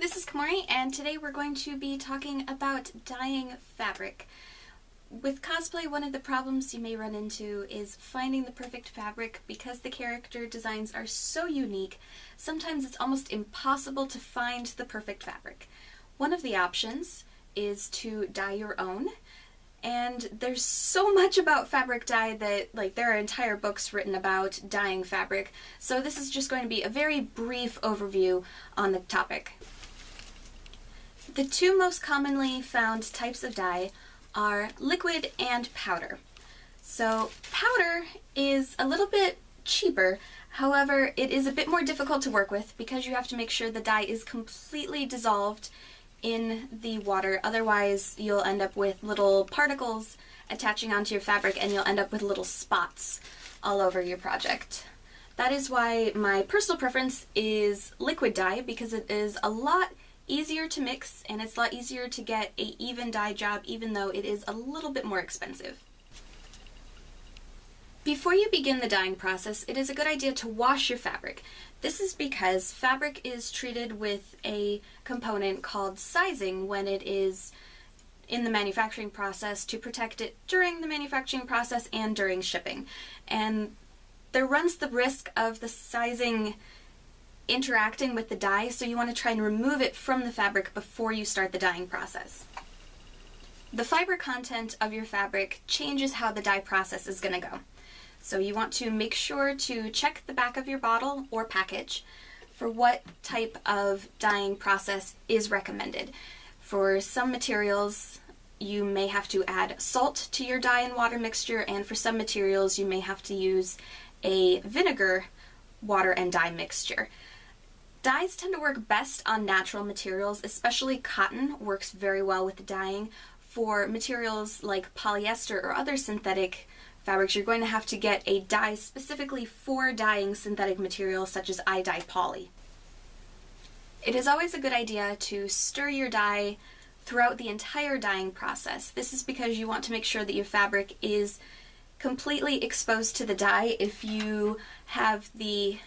this is Kamori, and today we're going to be talking about dyeing fabric. With cosplay, one of the problems you may run into is finding the perfect fabric. Because the character designs are so unique, sometimes it's almost impossible to find the perfect fabric. One of the options is to dye your own, and there's so much about fabric dye that, there are entire books written about dyeing fabric, so this is just going to be a very brief overview on the topic. The two most commonly found types of dye are liquid and powder. So powder is a little bit cheaper, however it is a bit more difficult to work with because you have to make sure the dye is completely dissolved in the water, otherwise you'll end up with little particles attaching onto your fabric and you'll end up with little spots all over your project. That is why my personal preference is liquid dye, because it is a lot easier to mix and it's a lot easier to get an even dye job, even though it is a little bit more expensive. Before you begin the dyeing process, it is a good idea to wash your fabric. This is because fabric is treated with a component called sizing when it is in the manufacturing process to protect it during the manufacturing process and during shipping. And there runs the risk of the sizing interacting with the dye, so you want to try and remove it from the fabric before you start the dyeing process. The fiber content of your fabric changes how the dye process is going to go. So you want to make sure to check the back of your bottle or package for what type of dyeing process is recommended. For some materials, you may have to add salt to your dye and water mixture, and for some materials you may have to use a vinegar water and dye mixture. Dyes tend to work best on natural materials, especially cotton works very well with dyeing. For materials like polyester or other synthetic fabrics, you're going to have to get a dye specifically for dyeing synthetic materials such as iDye poly. It is always a good idea to stir your dye throughout the entire dyeing process. This is because you want to make sure that your fabric is completely exposed to the dye. If you have the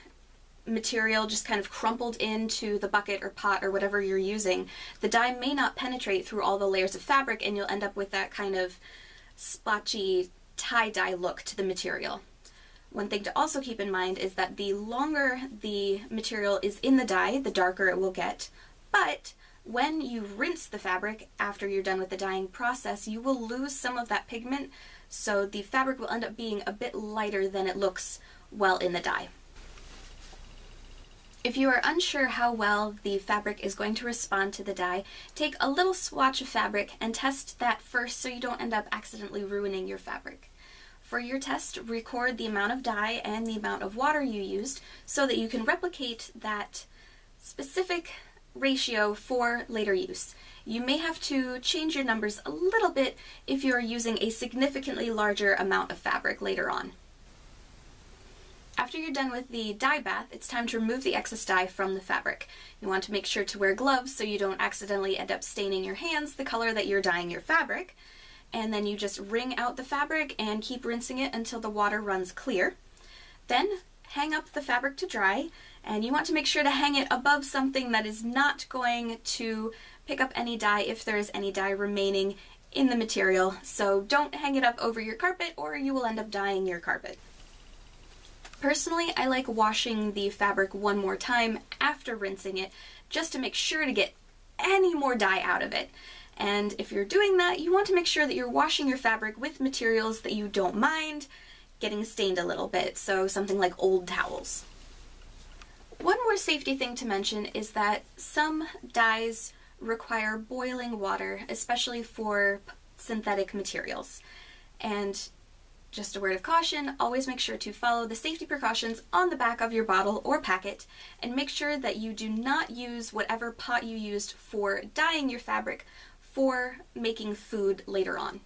material just kind of crumpled into the bucket or pot or whatever you're using, the dye may not penetrate through all the layers of fabric and you'll end up with that kind of splotchy tie-dye look to the material. One thing to also keep in mind is that the longer the material is in the dye, the darker it will get, but when you rinse the fabric after you're done with the dyeing process, you will lose some of that pigment, so the fabric will end up being a bit lighter than it looks while in the dye. If you are unsure how well the fabric is going to respond to the dye, take a little swatch of fabric and test that first so you don't end up accidentally ruining your fabric. For your test, record the amount of dye and the amount of water you used so that you can replicate that specific ratio for later use. You may have to change your numbers a little bit if you're using a significantly larger amount of fabric later on. After you're done with the dye bath, it's time to remove the excess dye from the fabric. You want to make sure to wear gloves so you don't accidentally end up staining your hands the color that you're dyeing your fabric. And then you just wring out the fabric and keep rinsing it until the water runs clear. Then hang up the fabric to dry, and you want to make sure to hang it above something that is not going to pick up any dye if there is any dye remaining in the material. So don't hang it up over your carpet or you will end up dyeing your carpet. Personally, I like washing the fabric one more time after rinsing it, just to make sure to get any more dye out of it. And if you're doing that, you want to make sure that you're washing your fabric with materials that you don't mind getting stained a little bit, so something like old towels. One more safety thing to mention is that some dyes require boiling water, especially for synthetic materials. And just a word of caution, always make sure to follow the safety precautions on the back of your bottle or packet, and make sure that you do not use whatever pot you used for dyeing your fabric for making food later on.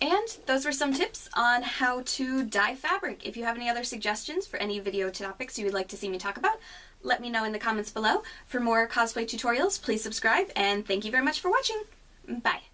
And those were some tips on how to dye fabric. If you have any other suggestions for any video topics you would like to see me talk about, let me know in the comments below. For more cosplay tutorials, please subscribe, and thank you very much for watching. Bye!